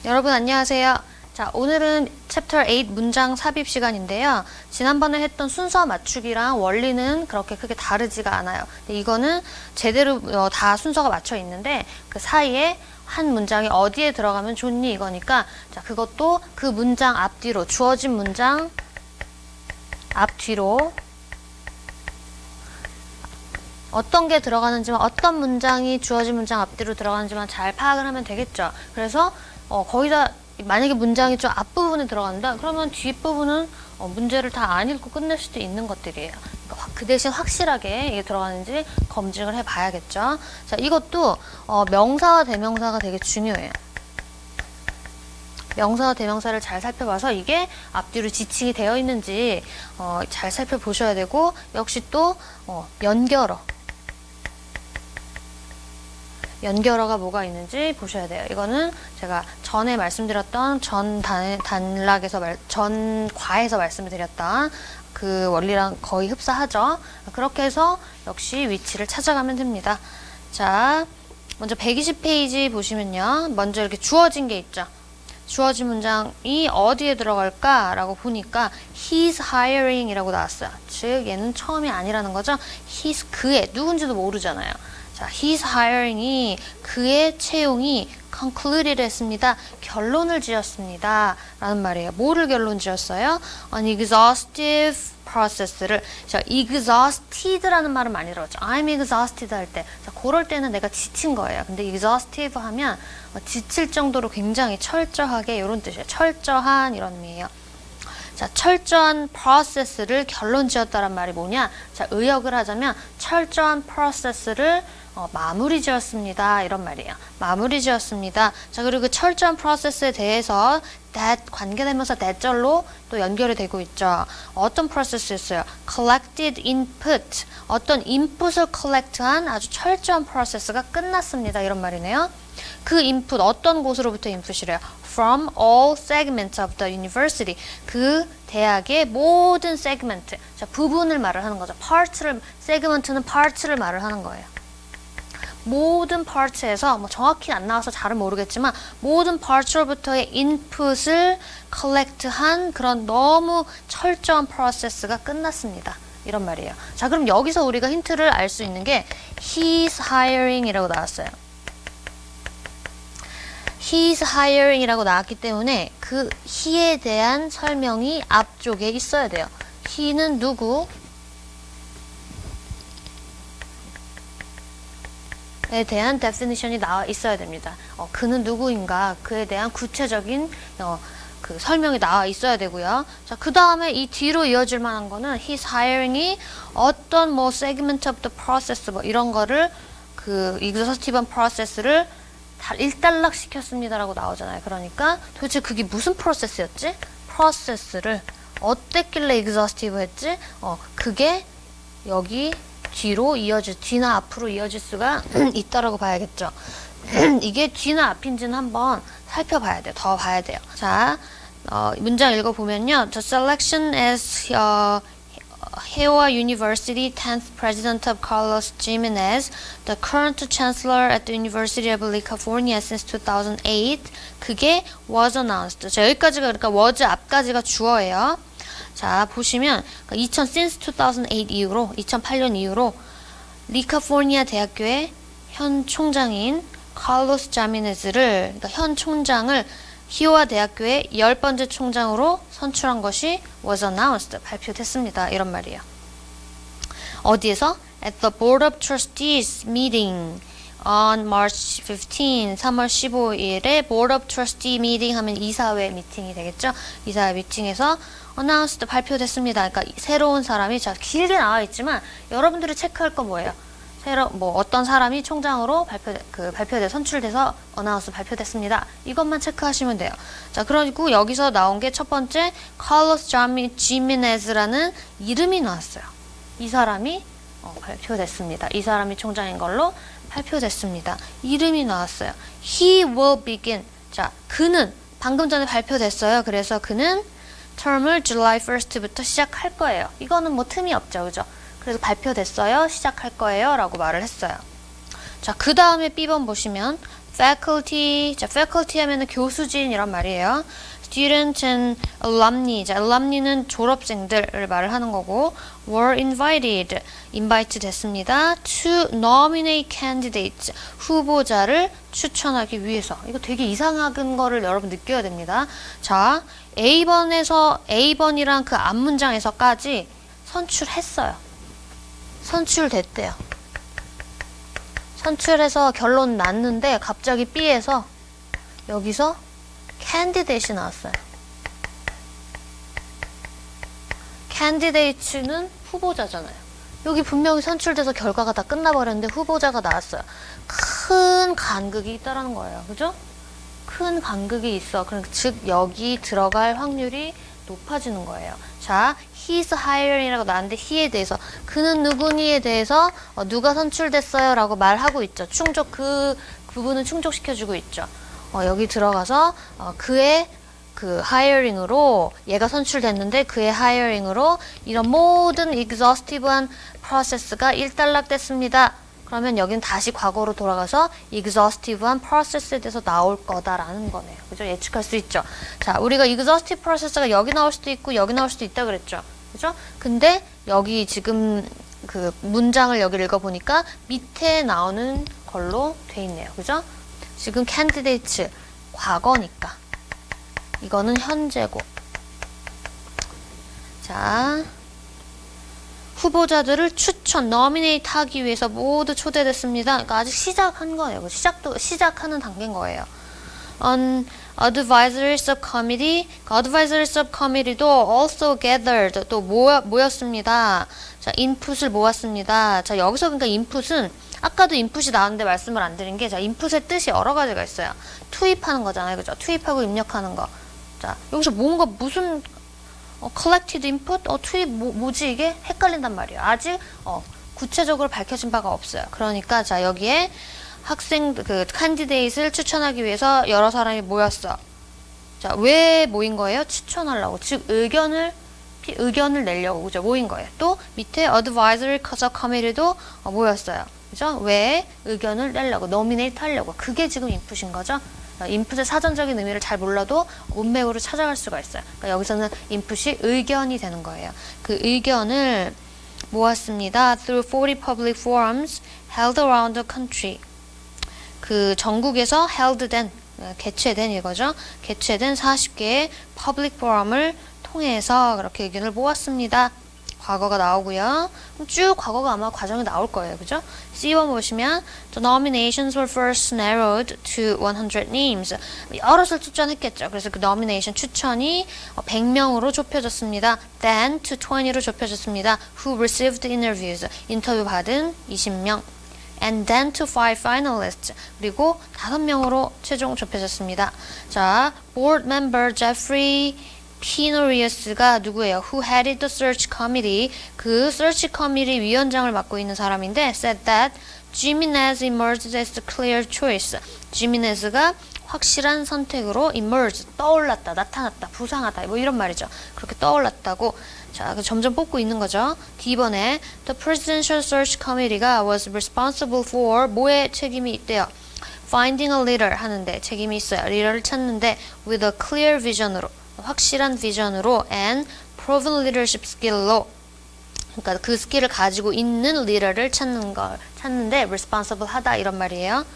여러분 안녕하세요. 자, 오늘은 챕터 8 문장 삽입 시간인데요. 지난번에 했던 순서 맞추기랑 원리는 그렇게 크게 다르지가 않아요. 근데 이거는 제대로 다 순서가 맞춰 있는데 그 사이에 한 문장이 어디에 들어가면 좋니 이거니까 자, 그것도 그 문장 앞뒤로 주어진 문장 앞뒤로 어떤 게 들어가는지만 어떤 문장이 주어진 문장 앞뒤로 들어가는지만 잘 파악을 하면 되겠죠. 그래서 거의 다 만약에 문장이 좀 앞부분에 들어간다 그러면 뒷부분은 문제를 다 안 읽고 끝낼 수도 있는 것들이에요. 그러니까 그 대신 확실하게 이게 들어가는지 검증을 해봐야겠죠. 자, 이것도 명사와 대명사가 되게 중요해요. 명사와 대명사를 잘 살펴봐서 이게 앞뒤로 지칭이 되어 있는지 잘 살펴보셔야 되고 역시 또 연결어가 뭐가 있는지 보셔야 돼요. 이거는 제가 전에 말씀드렸던 전 과에서 말씀을 드렸던 그 원리랑 거의 흡사하죠. 그렇게 해서 역시 위치를 찾아가면 됩니다. 자, 먼저 120페이지 보시면요. 먼저 이렇게 주어진 게 있죠. 주어진 문장이 어디에 들어갈까? 라고 보니까 he's hiring 이라고 나왔어요. 즉 얘는 처음이 아니라는 거죠. he's 그의 누군지도 모르잖아요. 자, his hiring이 그의 채용이 concluded 했습니다. 결론을 지었습니다. 라는 말이에요. 뭐를 결론 지었어요? An exhaustive process를 자, exhausted라는 말은 많이 들었죠. I'm exhausted 할 때. 자, 그럴 때는 내가 지친 거예요. 근데 exhaustive 하면 지칠 정도로 굉장히 철저하게 이런 뜻이에요. 철저한 이런 의미예요. 자, 철저한 프로세스를 결론 지었다란 말이 뭐냐? 자, 의역을 하자면 철저한 프로세스를 마무리 지었습니다. 이런 말이에요. 마무리 지었습니다. 자, 그리고 그 철저한 프로세스에 대해서 that 관계대명사 that절로 또 연결이 되고 있죠. 어떤 프로세스였어요? collected input. 어떤 인풋을 collect한 아주 철저한 프로세스가 끝났습니다. 이런 말이네요. 그 인풋 어떤 곳으로부터 인풋이래요? From all segments of the university. 그 대학의 모든 세그먼트. 자, 부분을 말을 하는 거죠. 세그먼트는 part를 말을 하는 거예요. 모든 part에서 뭐 정확히 안 나와서 잘은 모르겠지만 모든 part로부터의 인풋을 collect한 그런 너무 철저한 프로세스가 끝났습니다. 이런 말이에요. 자, 그럼 여기서 우리가 힌트를 알 수 있는 게 he's hiring 이라고 나왔어요. he's hiring 이라고 나왔기 때문에 그 he에 대한 설명이 앞쪽에 있어야 돼요. he는 누구? 에 대한 definition이 나와 있어야 됩니다. 그는 누구인가? 그에 대한 구체적인 그 설명이 나와 있어야 되고요. 자, 그 다음에 이 뒤로 이어질 만한 거는 his hiring이 어떤 뭐 segment of the process 뭐 이런 거를 그 exhaustive process를 일단락 시켰습니다라고 나오잖아요. 그러니까 도대체 그게 무슨 프로세스였지? 프로세스를 어땠길래 exhaustive 했지? 그게 여기 뒤나 앞으로 이어질 수가 있다라고 봐야겠죠. 이게 뒤나 앞인지는 한번 살펴봐야 돼요. 더 봐야 돼요. 자, 문장 읽어보면요. The selection as Hiowa University 10th President of Carlos Jimenez, the current Chancellor at the University of California since 2008. 그게 was announced. 자, 여기까지가 그러니까 was 앞까지가 주어예요. 자, 보시면 since 2008 이후로 2008년 이후로 리카포니아 대학교의 현 총장인 칼로스 자미네즈를 그러니까 현 총장을 히오와 대학교의 10번째 총장으로 선출한 것이 was announced 발표됐습니다. 이런 말이에요. 어디에서? At the Board of Trustees meeting on March 15, 3월 15일에 Board of Trustee meeting 하면 이사회 미팅이 되겠죠? 이사회 미팅에서 announced 발표됐습니다. 그러니까 새로운 사람이 자, 길게 나와 있지만 여러분들이 체크할 건 뭐예요? 어떤 사람이 총장으로 발표돼 선출돼서 announced 발표됐습니다. 이것만 체크하시면 돼요. 자, 그리고 여기서 나온 게 첫 번째 칼로스 지미네즈라는 이름이 나왔어요. 이 사람이 발표됐습니다. 이 사람이 총장인 걸로 발표됐습니다. 이름이 나왔어요. He will begin. 자, 그는 방금 전에 발표됐어요. 그래서 그는 term을 July 1st부터 시작할 거예요. 이거는 뭐 틈이 없죠. 그죠? 그래서 발표됐어요. 시작할 거예요. 라고 말을 했어요. 자, 그 다음에 B번 보시면 faculty. 자, faculty 하면은 교수진이란 말이에요. student and alumni. 자, alumni는 졸업생들을 말을 하는 거고, were invited. invite 됐습니다. to nominate candidates. 후보자를 추천하기 위해서. 이거 되게 이상한 거를 여러분 느껴야 됩니다. 자, A번이랑 그 앞문장에서까지 선출했어요. 선출됐대요. 선출해서 결론 났는데 갑자기 B에서 여기서 candidate이 나왔어요. candidate는 후보자잖아요. 여기 분명히 선출돼서 결과가 다 끝나버렸는데 후보자가 나왔어요. 큰 간극이 있다라는 거예요. 그죠? 큰 간극이 있어. 그러니까 즉 여기 들어갈 확률이 높아지는 거예요. 자, he's hiring이라고 나왔는데 he에 대해서 그는 누구니에 대해서 누가 선출됐어요 라고 말하고 있죠. 충족 그 부분은 충족시켜주고 있죠. 여기 들어가서 그의 그 hiring으로 얘가 선출됐는데 그의 hiring으로 이런 모든 exhaustive한 프로세스가 일단락됐습니다. 그러면 여기는 다시 과거로 돌아가서 exhaustive한 process에 대해서 나올 거다라는 거네요. 그죠? 예측할 수 있죠. 자, 우리가 exhaustive process가 여기 나올 수도 있고 여기 나올 수도 있다 그랬죠. 그죠? 근데 여기 지금 그 문장을 여기 읽어보니까 밑에 나오는 걸로 돼 있네요. 그죠? 지금 candidates 과거니까 이거는 현재고. 자, 후보자들을 추천, nominate 하기 위해서 모두 초대됐습니다. 그러니까 아직 시작한 거예요. 시작하는 단계인 거예요. An advisory subcommittee, advisory subcommittee도 also gathered, 또 모였습니다. 자, input을 모았습니다. 자, 여기서 그러니까 input은 아까도 input이 나왔는데 말씀을 안 드린 게, 자, input의 뜻이 여러 가지가 있어요. 투입하는 거잖아요. 그죠? 투입하고 입력하는 거. 자, 여기서 뭔가 무슨 collected input? 투입 뭐지 이게? 헷갈린단 말이에요. 아직 구체적으로 밝혀진 바가 없어요. 그러니까 자, 여기에 학생 그 candidate를 추천하기 위해서 여러 사람이 모였어. 자, 왜 모인 거예요? 추천하려고. 즉 의견을 내려고 그죠? 모인 거예요. 또 밑에 advisory subcommittee도 모였어요. 그죠? 왜 의견을 내려고, nominate 하려고. 그게 지금 input인 거죠. 인풋의 사전적인 의미를 잘 몰라도 문맥으로 찾아갈 수가 있어요. 그러니까 여기서는 인풋이 의견이 되는 거예요. 그 의견을 모았습니다. Through 40 public forums held around the country. 그 전국에서 개최된 이거죠. 개최된 40개의 public forum을 통해서 그렇게 의견을 모았습니다. 과거가 나오고요. 쭉 과거가 아마 과정이 나올 거예요. 그죠? C1 보시면 The nominations were first narrowed to 100 names. 여럿을 추천했겠죠. 그래서 그 nomination 추천이 100명으로 좁혀졌습니다. Then to 20로 좁혀졌습니다. Who received interviews. 인터뷰 받은 20명. And then to 5 finalists. 그리고 5명으로 최종 좁혀졌습니다. 자, board member Jeffrey 피노리어스가 누구예요? Who headed the search committee. 그 search committee 위원장을 맡고 있는 사람인데 said that Jimenez emerged as the clear choice. 지미네즈가 확실한 선택으로 emerge, 떠올랐다, 나타났다, 부상하다 뭐 이런 말이죠. 그렇게 떠올랐다고. 자, 점점 뽑고 있는 거죠. D번에 the presidential search committee가 was responsible for 뭐에 책임이 있대요? Finding a leader 하는데 책임이 있어요. 리더를 찾는데 with a clear vision으로 확실한 비전으로 and proven leadership skill로 그러니까 그 스킬을 가지고 있는 리더를 찾는데 responsible 하다 이런 말이에요.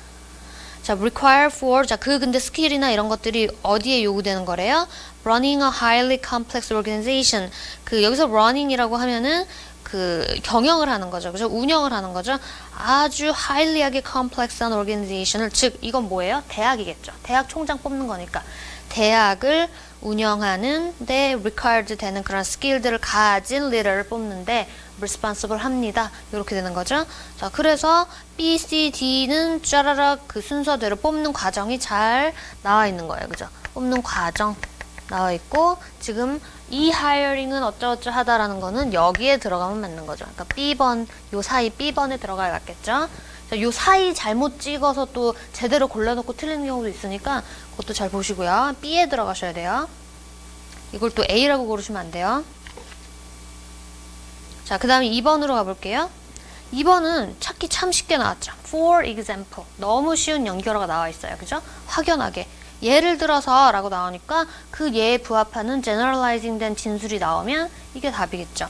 자, require for 자, 근데 스킬이나 이런 것들이 어디에 요구되는 거래요? running a highly complex organization. 그 여기서 running이라고 하면은 그 경영을 하는 거죠. 그죠? 운영을 하는 거죠. 아주 highly하게 complex한 organization을 즉 이건 뭐예요? 대학이겠죠. 대학 총장 뽑는 거니까. 대학을 운영하는 데 required 되는 그런 스킬들을 가진 리더를 뽑는데 responsible 합니다. 이렇게 되는 거죠. 자, 그래서 B, C, D는 짜라락 그 순서대로 뽑는 과정이 잘 나와 있는 거예요. 그죠? 뽑는 과정 나와 있고 지금 이 hiring은 어쩌고저쩌 하다라는 거는 여기에 들어가면 맞는 거죠. 그러니까 B번, 요 사이 B번에 들어가야 맞겠죠. 자, 요 사이 잘못 찍어서 또 제대로 골라놓고 틀리는 경우도 있으니까 그것도 잘 보시고요. B에 들어가셔야 돼요. 이걸 또 A라고 고르시면 안 돼요. 자, 그 다음에 2번으로 가볼게요. 2번은 찾기 참 쉽게 나왔죠. For example. 너무 쉬운 연결어가 나와 있어요. 그죠? 확연하게. 예를 들어서 라고 나오니까 그 예에 부합하는 generalizing 된 진술이 나오면 이게 답이겠죠.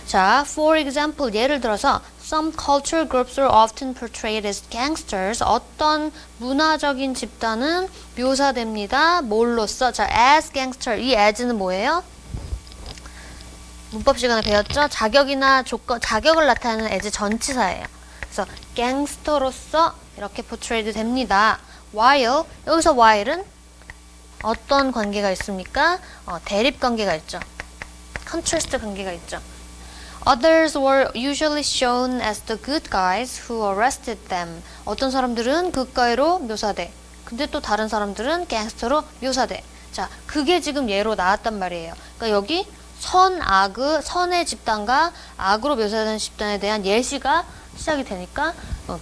자, for example, 예를 들어서 some cultural groups are often portrayed as gangsters. 어떤 문화적인 집단은 묘사됩니다. 뭘로써? 자, as gangster. 이 as는 뭐예요? 문법 시간에 배웠죠? 자격이나 조건, 자격을 나타내는 as 전치사예요. 그래서 gangster로서 이렇게 portrayed 됩니다. while, 여기서 while은 어떤 관계가 있습니까? 대립 관계가 있죠. contrast 관계가 있죠. Others were usually shown as the good guys who arrested them. 어떤 사람들은 good guy로 묘사돼. 근데 또 다른 사람들은 gangster로 묘사돼. 자, 그게 지금 예로 나왔단 말이에요. 그러니까 여기 선의 집단과 악으로 묘사되는 집단에 대한 예시가 시작이 되니까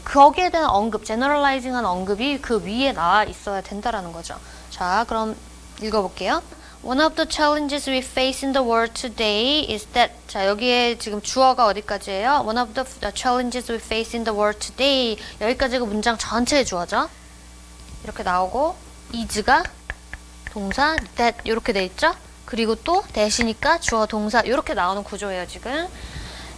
거기에 대한 언급, 제너럴라이징한 언급이 그 위에 나와 있어야 된다라는 거죠. 자, 그럼 읽어볼게요. One of the challenges we face in the world today is that 자, 여기에 지금 주어가 어디까지예요? One of the challenges we face in the world today 여기까지가 문장 전체의 주어죠. 이렇게 나오고 is가 동사 that 이렇게 돼 있죠? 그리고 또 대시니까 주어 동사 이렇게 나오는 구조예요, 지금.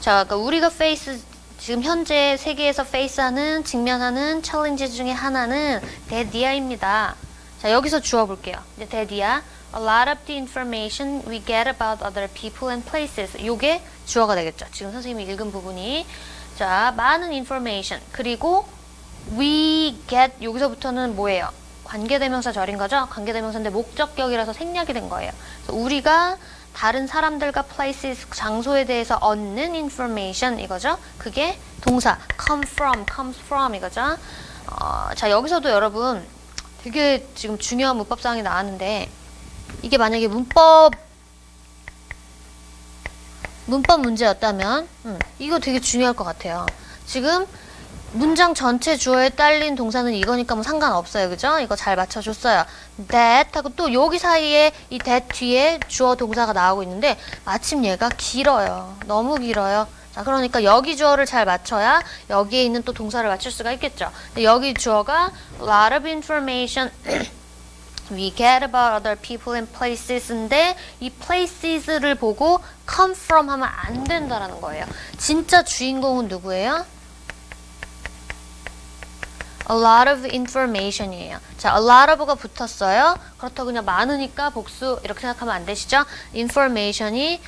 자, 그러니까 우리가 face 지금 현재 세계에서 face하는 직면하는 챌린지 중에 하나는 대디아입니다. 자, 여기서 주어 볼게요. 이제 대디아 A lot of the information we get about other people and places. 요게 주어가 되겠죠. 지금 선생님이 읽은 부분이. 자, 많은 information. 그리고 we get 여기서부터는 뭐예요? 관계대명사 절인 거죠? 관계대명사인데 목적격이라서 생략이 된 거예요. 그래서 우리가 다른 사람들과 places, 장소에 대해서 얻는 information 이거죠? 그게 동사 comes from 이거죠? 자, 여기서도 여러분 되게 지금 중요한 문법사항이 나왔는데 이게 만약에 문법 문제였다면 이거 되게 중요할 것 같아요. 지금 문장 전체 주어에 딸린 동사는 이거니까 뭐 상관없어요. 그죠? 이거 잘 맞춰줬어요. that 하고 또 여기 사이에 이 that 뒤에 주어 동사가 나오고 있는데 마침 얘가 길어요. 너무 길어요. 자, 그러니까 여기 주어를 잘 맞춰야 여기에 있는 또 동사를 맞출 수가 있겠죠. 근데 여기 주어가 a lot of information we get about other people and places인데 이 places를 보고 come from 하면 안 된다라는 거예요. 진짜 주인공은 누구예요? A lot of information이에요. 자, a lot of가 붙었어요. 그렇다고 그냥 많으니까 복수 이렇게 생각하면 안 되시죠? information이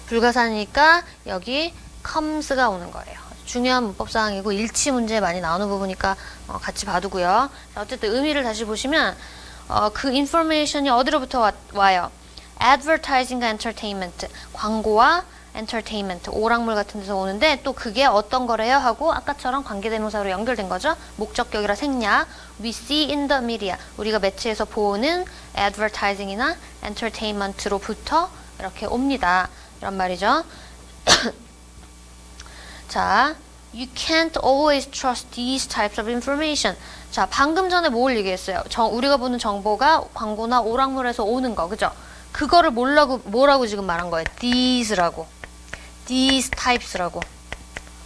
불가산이니까 여기 comes가 오는 거예요. 중요한 문법사항이고 일치 문제에 많이 나오는 부분이니까 같이 봐두고요. 자, 어쨌든 의미를 다시 보시면 그 information이 어디로부터 와요? advertising과 entertainment, 광고와 entertainment, 오락물 같은 데서 오는데 또 그게 어떤 거래요? 하고 아까처럼 관계대명사로 연결된 거죠. 목적격이라 생략. We see in the media. 우리가 매체에서 보는 advertising이나 entertainment로부터 이렇게 옵니다. 이런 말이죠. 자, you can't always trust these types of information. 자, 방금 전에 뭘 얘기했어요? 우리가 보는 정보가 광고나 오락물에서 오는 거, 그죠? 그거를 뭐라고 지금 말한 거예요? these types라고.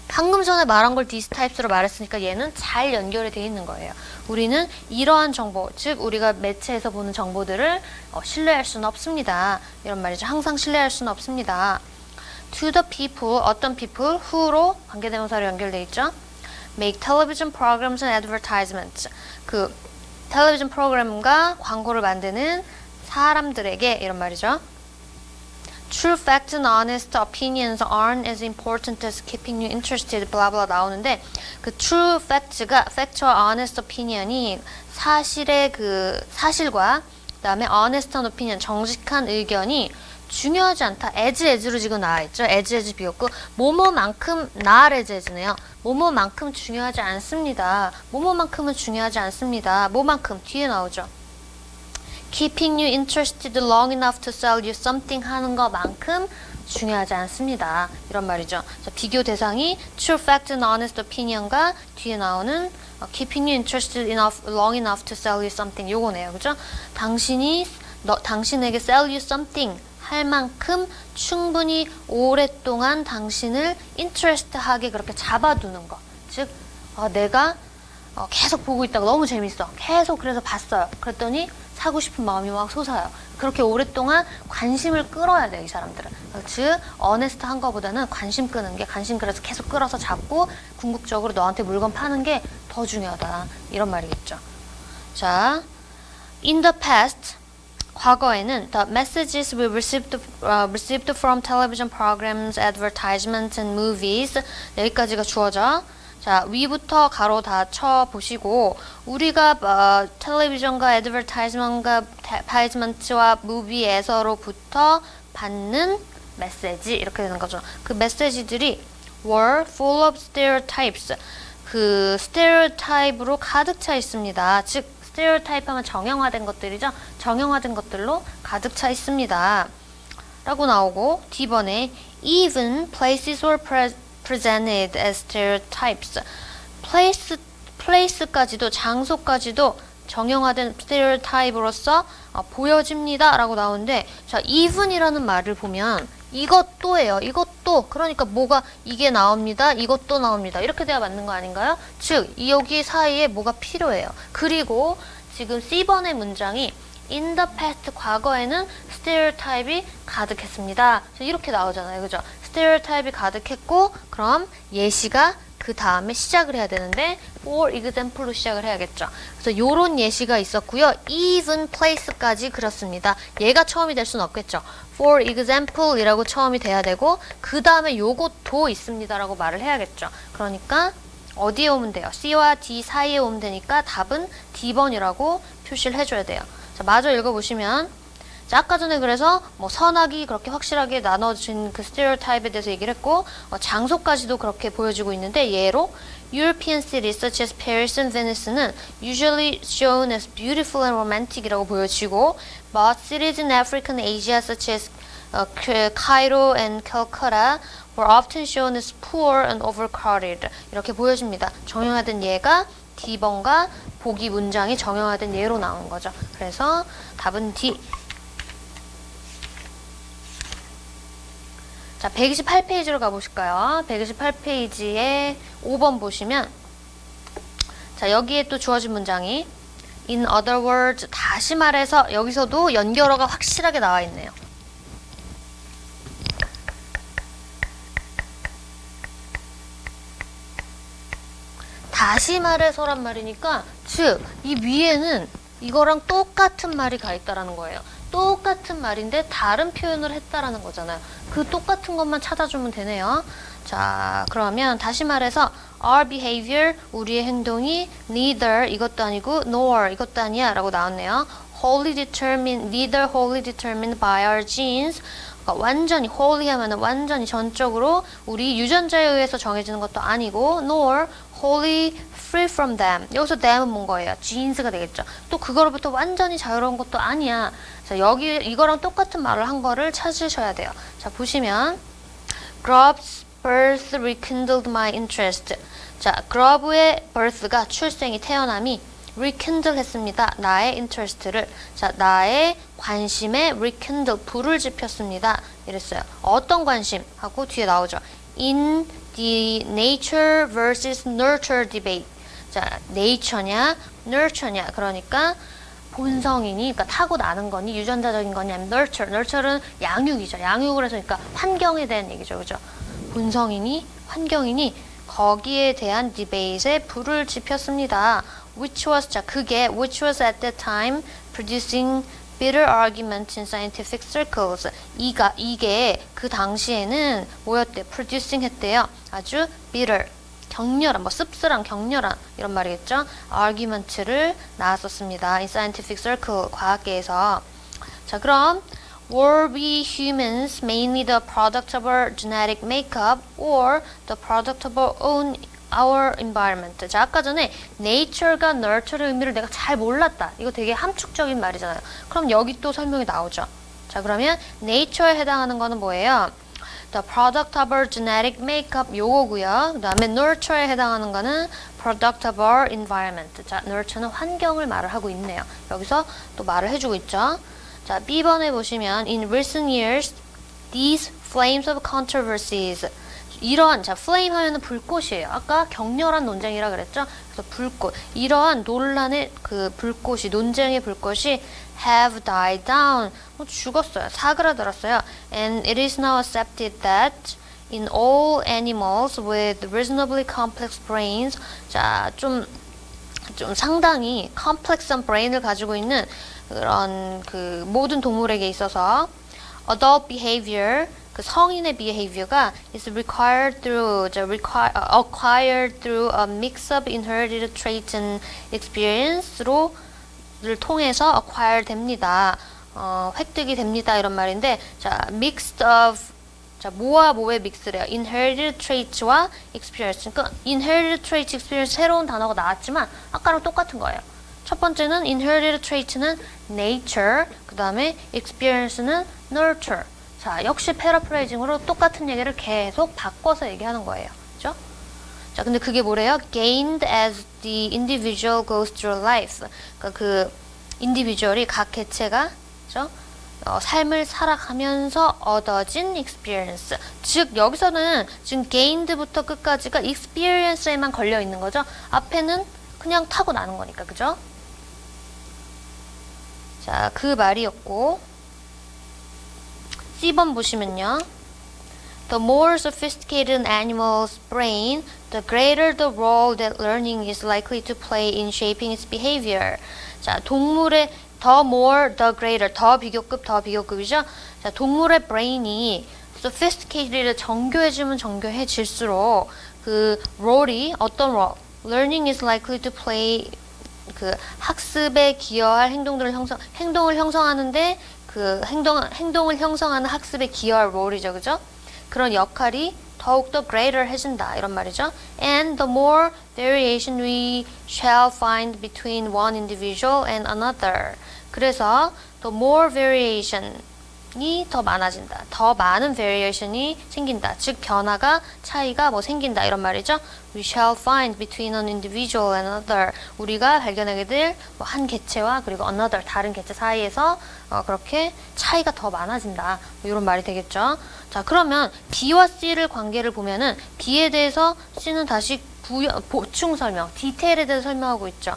방금 전에 말한 걸 these types로 말했으니까 얘는 잘 연결이 되어 있는 거예요. 우리는 이러한 정보, 즉 우리가 매체에서 보는 정보들을 신뢰할 수는 없습니다. 이런 말이죠. 항상 신뢰할 수는 없습니다. To the people, 어떤 people, who로 관계대명사로 연결되어 있죠. Make television programs and advertisements. 그 텔레비전 프로그램과 광고를 만드는 사람들에게 이런 말이죠. True facts and honest opinions aren't as important as keeping you interested. 블라블라 나오는데 그 true facts가 factual honest opinion이 사실의 그 사실과 그다음에 honest한 opinion 정직한 의견이 중요하지 않다. as로 지금 나와있죠. as 비었고 뭐뭐만큼 not as네요. 뭐뭐만큼 중요하지 않습니다. 뭐뭐만큼은 중요하지 않습니다. 뭐만큼 뒤에 나오죠. Keeping you interested long enough to sell you something 하는 것만큼 중요하지 않습니다. 이런 말이죠. 자, 비교 대상이 true fact and honest opinion과 뒤에 나오는 keeping you interested long enough to sell you something 요거네요. 그죠? 당신에게 sell you something 할 만큼 충분히 오랫동안 당신을 인트레스트하게 그렇게 잡아두는 거. 즉, 내가 계속 보고 있다가 너무 재밌어. 계속 그래서 봤어요. 그랬더니 사고 싶은 마음이 막 솟아요. 그렇게 오랫동안 관심을 끌어야 돼요, 이 사람들은. 즉, 어네스트한 거보다는 관심 끄는 게, 관심 그래서 계속 끌어서 잡고 궁극적으로 너한테 물건 파는 게 더 중요하다. 이런 말이겠죠. 자, in the past, 과거에는 the messages we received from television programs, advertisements, and movies. 여기까지가 주어져. 자, 위부터 가로 다 쳐 보시고 우리가 텔레비전과 애드버타이즈먼트와 무비에서로부터 받는 메시지 이렇게 되는 거죠. 그 메시지들이 were full of stereotypes. 그 스테레오타입으로 가득 차 있습니다. 즉 스테레오타입 하면 정형화된 것들이죠. 정형화된 것들로 가득 차 있습니다. 라고 나오고 D번에 even places were presented as stereotypes. place까지도 장소까지도 정형화된 스테레오타입으로서 보여집니다. 라고 나오는데 자, even이라는 말을 보면 이것도예요. 이것도 그러니까 뭐가 이게 나옵니다. 이것도 나옵니다. 이렇게 돼야 맞는 거 아닌가요? 즉 여기 사이에 뭐가 필요해요. 그리고 지금 C번의 문장이 in the past 과거에는 스테레오타입이 가득했습니다. 이렇게 나오잖아요. 그죠? 스테레오타입이 가득했고 그럼 예시가 그 다음에 시작을 해야 되는데 for example로 시작을 해야겠죠. 그래서 요런 예시가 있었고요. even place까지 그렇습니다. 얘가 처음이 될 수는 없겠죠. for example 이라고 처음이 돼야 되고 그 다음에 요것도 있습니다 라고 말을 해야겠죠. 그러니까 어디에 오면 돼요? C와 D 사이에 오면 되니까 답은 D번이라고 표시를 해줘야 돼요. 자, 마저 읽어보시면 자, 아까 전에 그래서 뭐 선악이 그렇게 확실하게 나눠진 그 스테레오타입에 대해서 얘기를 했고 장소까지도 그렇게 보여지고 있는데 예로 European cities such as Paris and Venice는 usually shown as beautiful and romantic 이라고 보여지고 but cities in Africa and Asia such as Cairo and Calcutta were often shown as poor and overcrowded 이렇게 보여집니다. 정형화된 예가 D번과 보기 문장이 정형화된 예로 나온 거죠. 그래서 답은 D. 자, 128페이지로 가보실까요? 128페이지에 5번 보시면 자, 여기에 또 주어진 문장이 in other words, 다시 말해서 여기서도 연결어가 확실하게 나와 있네요. 다시 말해서란 말이니까 즉, 이 위에는 이거랑 똑같은 말이 가 있다라는 거예요. 똑같은 말인데 다른 표현을 했다라는 거잖아요. 그 똑같은 것만 찾아주면 되네요. 자, 그러면 다시 말해서 our behavior, 우리의 행동이 neither 이것도 아니고 nor 이것도 아니야 라고 나왔네요. neither wholly determined by our genes. 그러니까 완전히 wholly 하면은 완전히 전적으로 우리 유전자에 의해서 정해지는 것도 아니고 nor wholly free from them. 여기서 them은 뭔 거예요? genes가 되겠죠. 또 그거로부터 완전히 자유로운 것도 아니야. 자, 여기 이거랑 똑같은 말을 한 거를 찾으셔야 돼요. 자, 보시면 Grove's birth rekindled my interest. 자, Grove의 birth가 출생이 태어남이 rekindle 했습니다. 나의 interest를. 자, 나의 관심에 rekindle 불을 지폈습니다. 이랬어요. 어떤 관심? 하고 뒤에 나오죠. In the nature versus nurture debate. 자, nature냐, nurture냐. 그러니까 본성이니, 그러니까 타고나는 거니, 유전자적인 거니, 아니면 nurture는 양육이죠. 양육을 해서, 그러니까 환경에 대한 얘기죠. 그죠? 본성이니, 환경이니, 거기에 대한 디베이트에 불을 지폈습니다. Which was, 자, 그게, which was at that time producing bitter arguments in scientific circles. 이게 그 당시에는 뭐였대? producing 했대요. 아주 bitter. 격렬한, 씁쓸한, 격렬한 이런 말이겠죠. argument를 나왔었습니다. in scientific circle, 과학계에서. 자, 그럼 were we humans mainly the product of our genetic makeup or the product of our environment? 자, 아까 전에 nature가 nurture의 의미를 내가 잘 몰랐다. 이거 되게 함축적인 말이잖아요. 그럼 여기 또 설명이 나오죠. 자, 그러면 nature에 해당하는 거는 뭐예요? The product of our genetic makeup 요거고요. 그 다음에 nurture에 해당하는 거는 product of our environment. 자, nurture는 환경을 말을 하고 있네요. 여기서 또 말을 해주고 있죠. 자, B번에 보시면 in recent years, these flames of controversies. 이러한, 자, flame 하면은 불꽃이에요. 아까 격렬한 논쟁이라 그랬죠? 그래서 불꽃. 이러한 논란의 그 불꽃이, 논쟁의 불꽃이 have died down. 죽었어요. 사그라들었어요. And it is now accepted that in all animals with reasonably complex brains. 자, 좀 상당히 complex한 brain을 가지고 있는 그런 그 모든 동물에게 있어서 adult behavior, 그 성인의 behavior가 is acquired through a mix of inherited traits and experience를 통해서 acquire 됩니다. 획득이 됩니다. 이런 말인데, 자, mixed of, 자, 뭐와 뭐의 믹스래요? inherited traits와 experience. 그러니까 inherited traits, experience 새로운 단어가 나왔지만 아까랑 똑같은 거예요. 첫 번째는 inherited traits는 nature, 그 다음에 experience는 nurture. 자, 역시 패러프레이징으로 똑같은 얘기를 계속 바꿔서 얘기하는 거예요. 그죠? 자, 근데 그게 뭐래요? gained as the individual goes through life. 그러니까 그 individual이 각 개체가, 그죠? 삶을 살아가면서 얻어진 experience. 즉, 여기서는 지금 gained부터 끝까지가 experience에만 걸려 있는 거죠. 앞에는 그냥 타고 나는 거니까, 그죠? 자, 그 말이었고, C번 보시면요. The more sophisticated an animal's brain, the greater the role that learning is likely to play in shaping its behavior. 자, 동물의 the more, the greater, 더 비교급이죠. 자, 동물의 brain이 sophisticated를 정교해지면 정교해질수록 그 롤이 어떤 롤? Learning is likely to play 그 학습에 기여할 행동을 형성하는데 그 행동을 형성하는 학습에 기여할 롤이죠, 그죠? 그런 역할이 더욱더 greater 해진다 이런 말이죠. And the more variation we shall find between one individual and another. 그래서 the more variation이 더 많아진다. 더 많은 variation이 생긴다. 즉 변화가 차이가 뭐 생긴다 이런 말이죠. We shall find between an individual and another. 우리가 발견하게 될 뭐 한 개체와 그리고 another 다른 개체 사이에서 그렇게 차이가 더 많아진다. 뭐 이런 말이 되겠죠. 자, 그러면 B와 C를 관계를 보면은 B에 대해서 C는 다시 보충 설명, 디테일에 대해서 설명하고 있죠.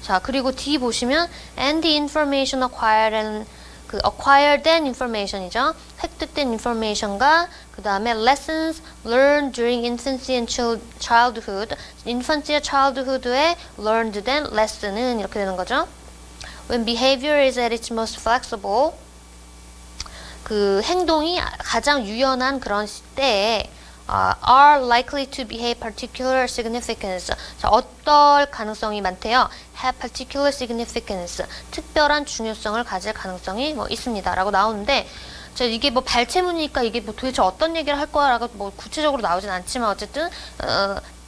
자, 그리고 D 보시면 and the information acquired information이죠. 획득된 information과 그 다음에 lessons learned during infancy and childhood. infancy와 childhood에 learned 된 lesson은 이렇게 되는 거죠. When behavior is at its most flexible, 그 행동이 가장 유연한 그런 때에 are likely to behave particular significance. 자, 어떨 가능성이 많대요? have particular significance. 특별한 중요성을 가질 가능성이 뭐 있습니다. 라고 나오는데, 자, 이게 뭐 발췌문이니까 이게 뭐 도대체 어떤 얘기를 할 거야? 라고 뭐 구체적으로 나오진 않지만 어쨌든,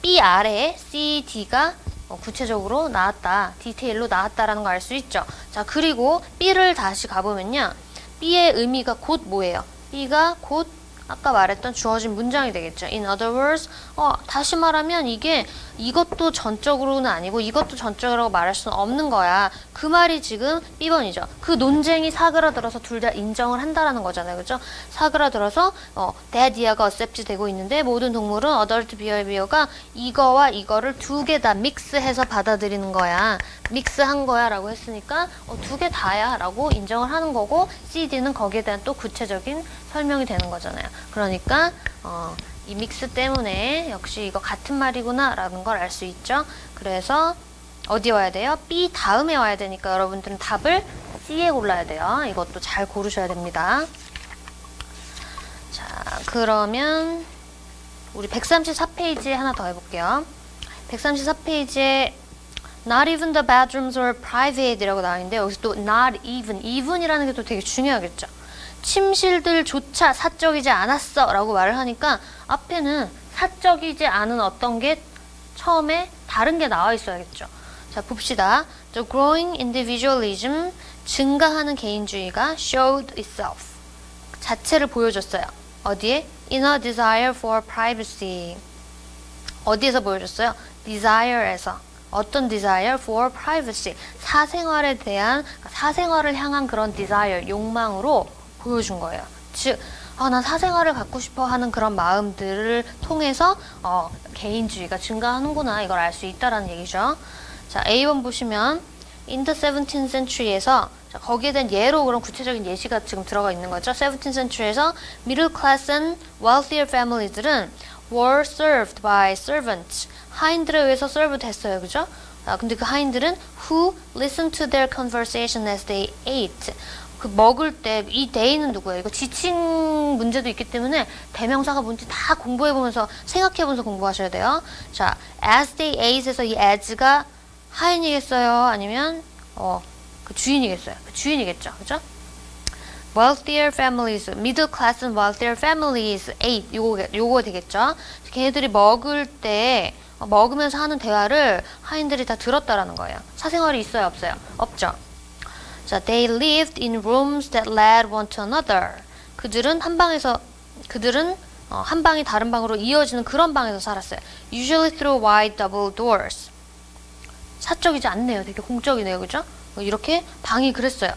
B 아래에 C, D가 구체적으로 나왔다. 디테일로 나왔다라는 걸 알 수 있죠. 자, 그리고 B를 다시 가보면요. B의 의미가 곧 뭐예요? B가 곧 아까 말했던 주어진 문장이 되겠죠. In other words, 다시 말하면 이것도 전적으로는 아니고 이것도 전적이라고 말할 수는 없는 거야. 그 말이 지금 B번이죠. 그 논쟁이 사그라들어서 둘 다 인정을 한다라는 거잖아요. 그죠? 사그라들어서 that idea가 accept 되고 있는데 모든 동물은 adult behavior가 이거와 이거를 두 개 다 믹스해서 받아들이는 거야. 믹스한 거야 라고 했으니까 두 개 다야 라고 인정을 하는 거고 CD는 거기에 대한 또 구체적인 설명이 되는 거잖아요. 그러니까 이 믹스 때문에 역시 이거 같은 말이구나 라는 걸 알 수 있죠. 그래서 어디 와야 돼요? B 다음에 와야 되니까 여러분들은 답을 C에 골라야 돼요. 이것도 잘 고르셔야 됩니다. 자, 그러면 우리 134페이지에 하나 더 해볼게요. 134페이지에 Not even the bedrooms were private 이라고 나와있는데 여기서 또 not even, even이라는 게 또 되게 중요하겠죠. 침실들조차 사적이지 않았어 라고 말을 하니까 앞에는 사적이지 않은 어떤 게 처음에 다른 게 나와 있어야겠죠. 자, 봅시다. The growing individualism, 증가하는 개인주의가 showed itself, 자체를 보여줬어요. 어디에? In a desire for privacy. 어디에서 보여줬어요? desire에서. 어떤 desire for privacy, 사생활에 대한, 사생활을 향한 그런 desire, 욕망으로 보여준 거예요. 즉, 난 사생활을 갖고 싶어 하는 그런 마음들을 통해서 개인주의가 증가하는구나, 이걸 알 수 있다라는 얘기죠. 자, A번 보시면 in the 17th century에서 거기에 대한 예로 그런 구체적인 예시가 지금 들어가 있는 거죠. 17th century에서 middle class and wealthier families들은 were served by servants. 하인들에 의해서 serve 됐어요. 그죠? 근데 그 하인들은 who listened to their conversation as they ate. 그 먹을 때 이 they는 누구예요? 이거 지칭 문제도 있기 때문에 대명사가 뭔지 다 공부해보면서 생각해보면서 공부하셔야 돼요. 자, as they ate에서 이 as가 하인이겠어요? 아니면 그 주인이겠어요? 그 주인이겠죠. 그죠? wealthier families, middle class and wealthier families ate 요거 되겠죠. 걔네들이 먹을 때 먹으면서 하는 대화를 하인들이 다 들었다라는 거예요. 사생활이 있어요, 없어요? 없죠. 자, they lived in rooms that led one to another. 그들은 한 방이 다른 방으로 이어지는 그런 방에서 살았어요. usually through wide double doors. 사적이지 않네요. 되게 공적이네요. 그죠? 이렇게 방이 그랬어요.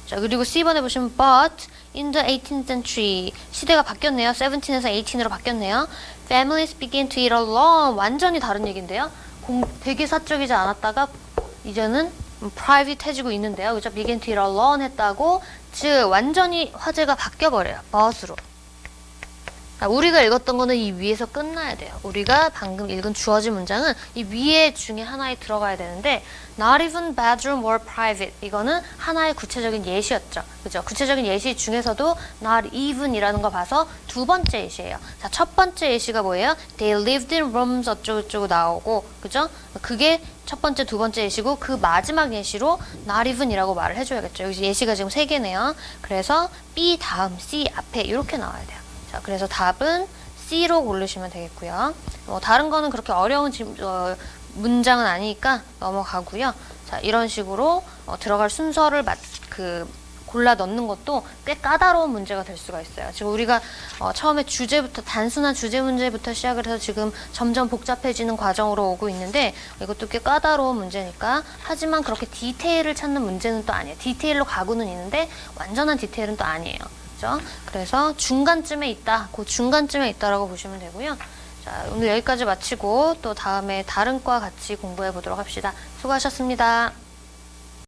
자, 그리고 C번에 보시면 but in the 18th century 시대가 바뀌었네요. 17에서 18으로 바뀌었네요. families began to eat alone. 완전히 다른 얘기인데요. 되게 사적이지 않았다가 이제는 private해지고 있는데요. 그죠? began to eat alone 했다고, 즉 완전히 화제가 바뀌어버려요. but으로. 우리가 읽었던 거는 이 위에서 끝나야 돼요. 우리가 방금 읽은 주어진 문장은 이 위에 중에 하나에 들어가야 되는데 not even bedroom or private 이거는 하나의 구체적인 예시였죠. 그죠? 구체적인 예시 중에서도 not even이라는 거 봐서 두 번째 예시예요. 자, 첫 번째 예시가 뭐예요? They lived in rooms 어쩌고저쩌고 나오고, 그죠? 그게 첫 번째, 두 번째 예시고 그 마지막 예시로 not even이라고 말을 해줘야겠죠. 여기 예시가 지금 3개네요. 그래서 B 다음 C 앞에 이렇게 나와야 돼요. 자, 그래서 답은 C로 고르시면 되겠고요. 다른 거는 그렇게 어려운 문장은 아니니까 넘어가고요. 자, 이런 식으로 들어갈 순서를 골라 넣는 것도 꽤 까다로운 문제가 될 수가 있어요. 지금 우리가 처음에 단순한 주제 문제부터 시작을 해서 지금 점점 복잡해지는 과정으로 오고 있는데 이것도 꽤 까다로운 문제니까, 하지만 그렇게 디테일을 찾는 문제는 또 아니에요. 디테일로 가고는 있는데 완전한 디테일은 또 아니에요. 그래서 중간쯤에 있다. 그 중간쯤에 있다라고 보시면 되고요. 자, 오늘 여기까지 마치고 또 다음에 다른 과 같이 공부해 보도록 합시다. 수고하셨습니다.